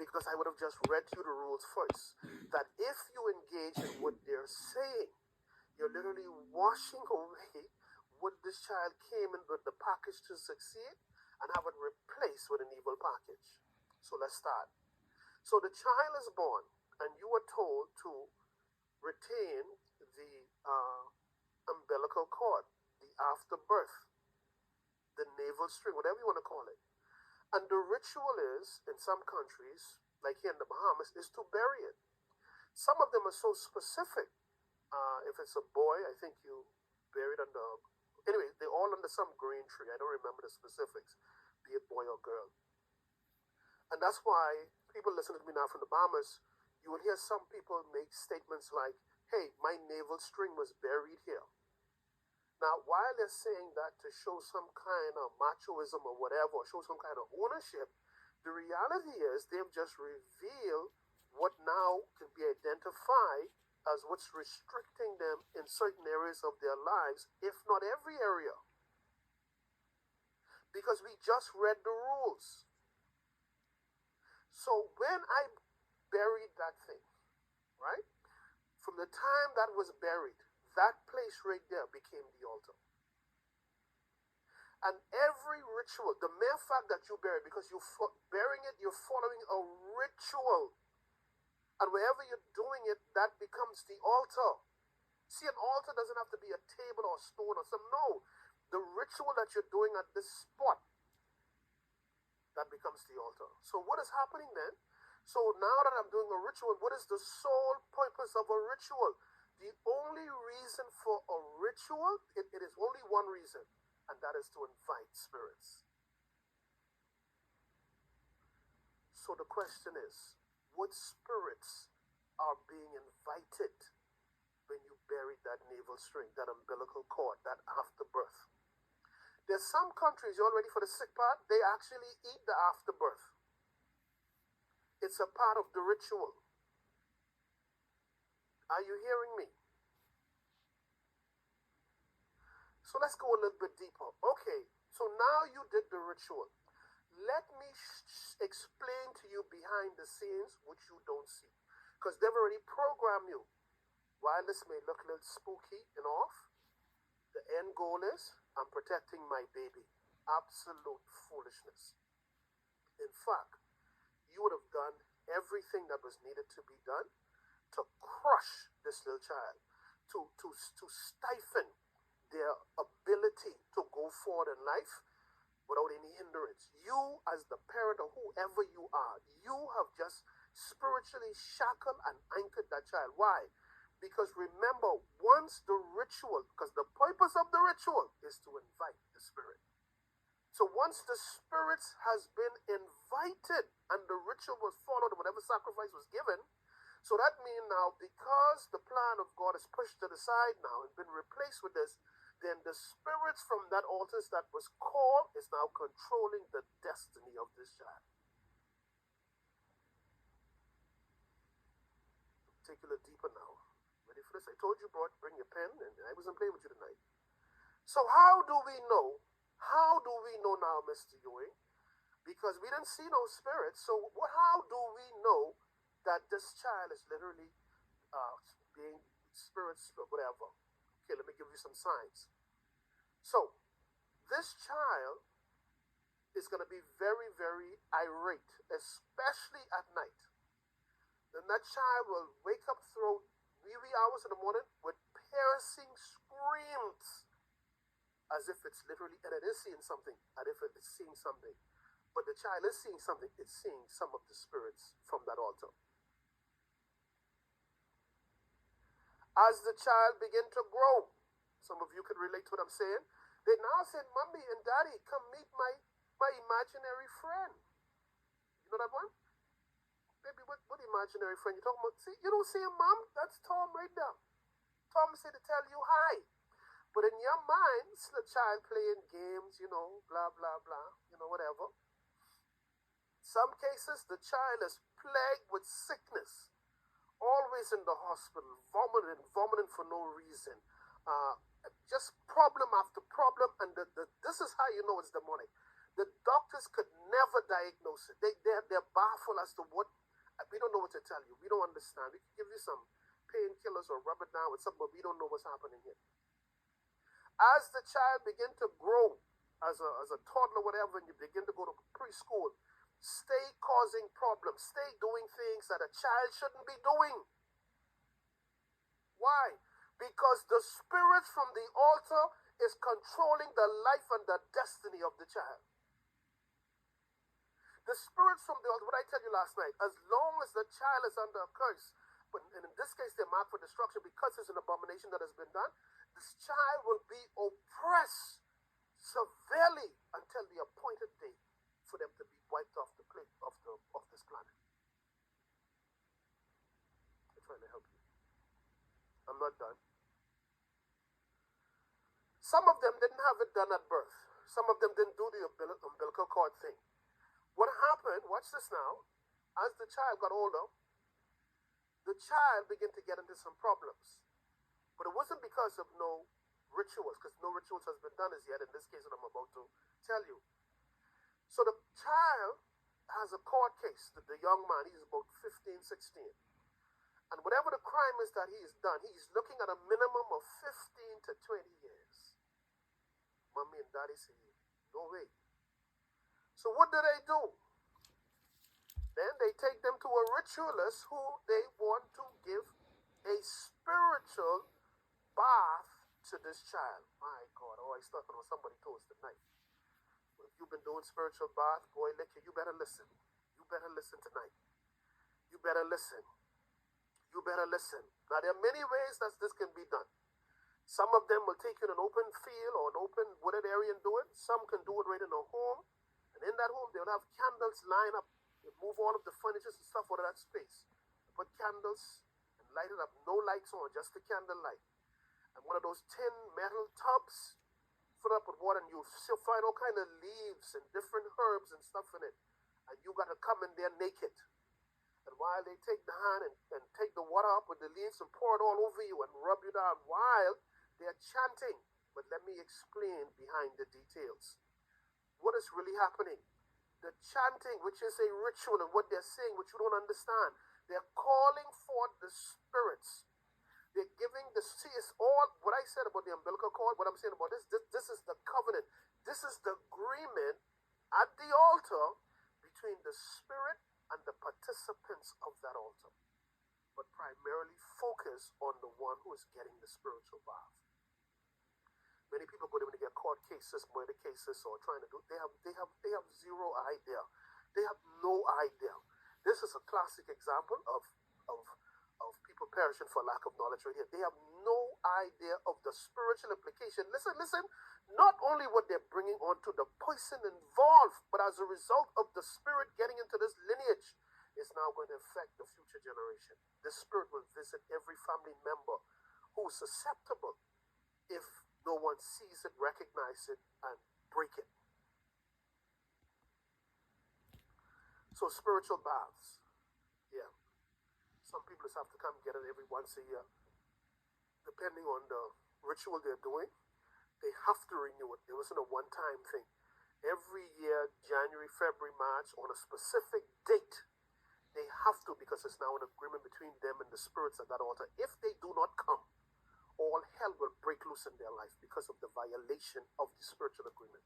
because I would have just read you the rules first. That if you engage in what they're saying, you're literally washing away what this child came in with the package to succeed and have it replaced with an evil package. So let's start. So the child is born, and you are told to retain the umbilical cord, the afterbirth, the navel string, whatever you want to call it. And the ritual is, in some countries, like here in the Bahamas, is to bury it. Some of them are so specific. If it's a boy, I think you bury it under, anyway, they're all under some green tree. I don't remember the specifics, be it boy or girl. And that's why people listening to me now from the Bahamas, you will hear some people make statements like, hey, my navel string was buried here. Now, while they're saying that to show some kind of machoism or whatever, or show some kind of ownership, the reality is they've just revealed what now can be identified as what's restricting them in certain areas of their lives, if not every area. Because we just read the rules. So when I buried that thing, right, from the time that was buried, that place right there became the altar. And every ritual, the mere fact that you bury it, because you're burying it, you're following a ritual. And wherever you're doing it, that becomes the altar. See, an altar doesn't have to be a table or a stone or something. No. The ritual that you're doing at this spot, that becomes the altar. So what is happening then? So now that I'm doing a ritual, what is the sole purpose of a ritual? The only reason for a ritual, it is only one reason, and that is to invite spirits. So the question is, what spirits are being invited when you buried that navel string, that umbilical cord, that afterbirth? There's some countries, you all ready for the sick part? They actually eat the afterbirth. It's a part of the ritual. Are you hearing me? So let's go a little bit deeper. Okay, so now you did the ritual. Let me explain to you behind the scenes which you don't see. Because they've already programmed you. While this may look a little spooky and off, the end goal is, I'm protecting my baby. Absolute foolishness. In fact, you would have done everything that was needed to be done to crush this little child, to stifle their ability to go forward in life without any hindrance. You, as the parent or whoever you are, you have just spiritually shackled and anchored that child. Why? Because remember, once the ritual, because the purpose of the ritual is to invite the spirit. So once the spirits has been invited and the ritual was followed, whatever sacrifice was given, so that means now, because the plan of God is pushed to the side now and been replaced with this, then the spirits from that altar that was called is now controlling the destiny of this child. Take a little deeper now. Ready for this? I told you, bring your pen, and I wasn't playing with you tonight. So how do we know? How do we know now, Mr. Ewing? Because we didn't see no spirits. So how do we know that this child is literally being spirits, whatever? Okay, let me give you some signs. So, this child is going to be very, very irate, especially at night. Then that child will wake up through wee hours in the morning with piercing screams, as if it's literally, and it is seeing something, as if it's seeing something. But the child is seeing something, it's seeing some of the spirits from that altar. As the child begin to grow, some of you could relate to what I'm saying, they now said, Mommy and Daddy, come meet my imaginary friend. You know that one? Baby, what imaginary friend you talking about? See, you don't see him, Mom? That's Tom right there. Tom said to tell you hi. But in your mind, it's the child playing games, you know, blah, blah, blah, you know, whatever. Some cases, the child is plagued with sickness. Always in the hospital, vomiting for no reason. Just problem after problem, and this is how you know it's demonic. The doctors could never diagnose it. They're baffled as to what, we don't know what to tell you. We don't understand. We can give you some painkillers or rub it down with something, but we don't know what's happening here. As the child begin to grow, as a toddler, whatever, and you begin to go to preschool, stay causing problems, stay doing things that a child shouldn't be doing. Why? Because the spirit from the altar is controlling the life and the destiny of the child. The spirits from the altar, what I tell you last night, as long as the child is under a curse, but in this case they're marked for destruction because it's an abomination that has been done, this child will be oppressed severely until the appointed day for them to be wiped off the plate of this planet. I'm trying to help you. I'm not done. Some of them didn't have it done at birth. Some of them didn't do the umbilical cord thing. What happened, watch this now, as the child got older, the child began to get into some problems. But it wasn't because of no rituals, because no rituals has been done as yet, in this case that I'm about to tell you. So the child has a court case, the young man, he's about 15, 16. And whatever the crime is that he has done, he's looking at a minimum of 15 to 20 years. Mommy and daddy say, no way. So what do? Then they take them to a ritualist who they want to give a spiritual bath to this child. My God, oh, I stuck on somebody's toes tonight. If you've been doing spiritual bath, boy, you better listen. You better listen tonight. You better listen. You better listen. Now, there are many ways that this can be done. Some of them will take you in an open field or an open wooded area and do it. Some can do it right in a home. And in that home, they'll have candles line up. They move all of the furniture and stuff out of that space. Put candles and light it up. No lights on, just the candle light. And one of those tin metal tubs, fill up with water, and you'll find all kind of leaves and different herbs and stuff in it. And you got to come in there naked. And while they take the hand and take the water up with the leaves and pour it all over you and rub you down while they're chanting. But let me explain behind the details. What is really happening? The chanting, which is a ritual, and what they're saying, which you don't understand, they're calling forth the spirits. They're giving the, see, it's all, what I said about the umbilical cord, what I'm saying about this is the covenant. This is the agreement at the altar between the spirit and the participants of that altar. But primarily focus on the one who is getting the spiritual bath. Many people go there when they get court cases, murder cases, or trying to do. They have zero idea. They have no idea. This is a classic example of people perishing for lack of knowledge right here. They have no idea of the spiritual implication. Listen. Not only what they're bringing onto the person involved, but as a result of the spirit getting into this lineage, is now going to affect the future generation. The spirit will visit every family member who is susceptible if no one sees it, recognizes it, and break it. So spiritual baths. Yeah. Some people just have to come get it every once a year. Depending on the ritual they're doing, they have to renew it. It wasn't a one-time thing. Every year, January, February, March, on a specific date, they have to, because it's now an agreement between them and the spirits at that altar. If they do not come, all hell will break loose in their life because of the violation of the spiritual agreement.